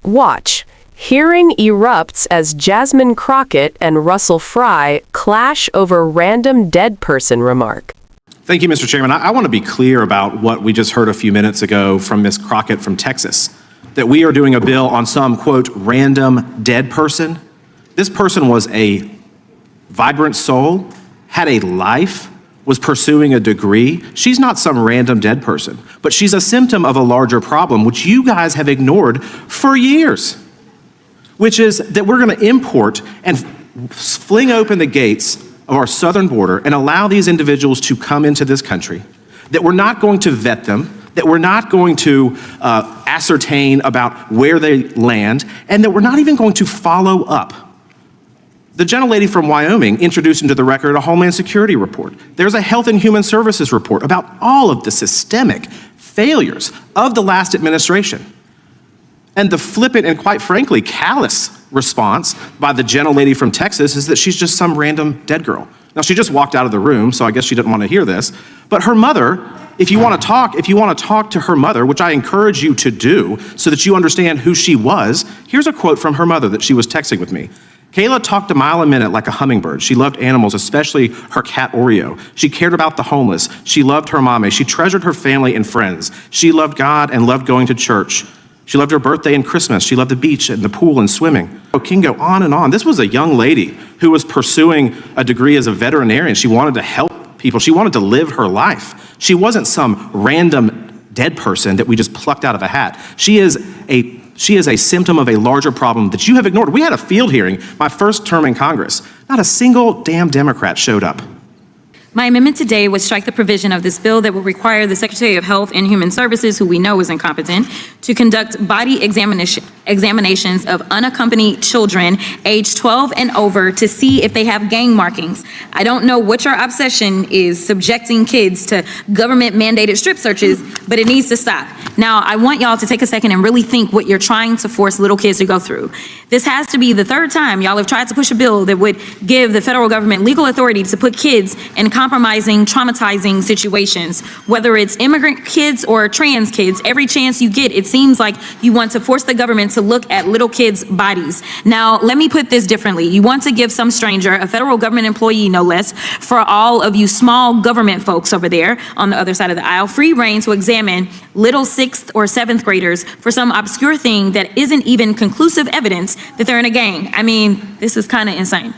Watch. Hearing erupts as Jasmine Crockett and Russell Fry clash over random dead person remark. Thank you, Mr. Chairman. I want to be clear about what we just heard a few minutes ago from Ms. Crockett from Texas, that we are doing a bill on some, quote, random dead person. This person was a vibrant soul, had a life, was pursuing a degree. She's not some random dead person, but she's a symptom of a larger problem, which you guys have ignored for years, which is that we're going to import and fling open the gates of our southern border and allow these individuals to come into this country, that we're not going to vet them, that we're not going to ascertain about where they land, and that we're not even going to follow up. The gentlelady from Wyoming introduced into the record a Homeland Security report. There's a Health and Human Services report about all of the systemic failures of the last administration. And the flippant and, quite frankly, callous response by the gentlelady from Texas is that she's just some random dead girl. Now, she just walked out of the room, so I guess she didn't want to hear this. But her mother, if you want to talk to her mother, which I encourage you to do so that you understand who she was, here's a quote from her mother that she was texting with me. Kayla talked a mile a minute like a hummingbird. She loved animals, especially her cat Oreo. She cared about the homeless. She loved her mommy. She treasured her family and friends. She loved God and loved going to church. She loved her birthday and Christmas. She loved the beach and the pool and swimming. Oh, can go on and on. This was a young lady who was pursuing a degree as a veterinarian. She wanted to help people. She wanted to live her life. She wasn't some random dead person that we just plucked out of a hat. She is a symptom of a larger problem that you have ignored. We had a field hearing, my first term in Congress. Not a single damn Democrat showed up. My amendment today would strike the provision of this bill that would require the Secretary of Health and Human Services, who we know is incompetent, to conduct body examinations of unaccompanied children aged 12 and over to see if they have gang markings. I don't know what your obsession is subjecting kids to government-mandated strip searches, but it needs to stop. Now, I want y'all to take a second and really think what you're trying to force little kids to go through. This has to be the third time y'all have tried to push a bill that would give the federal government legal authority to put kids in compromising, traumatizing situations, whether it's immigrant kids or trans kids. Every chance you get, it seems like you want to force the government to look at little kids' bodies. Now, let me put this differently. You want to give some stranger, a federal government employee no less, for all of you small government folks over there on the other side of the aisle, free reign to examine little 6th or 7th graders for some obscure thing that isn't even conclusive evidence that they're in a gang. I mean, this is kind of insane.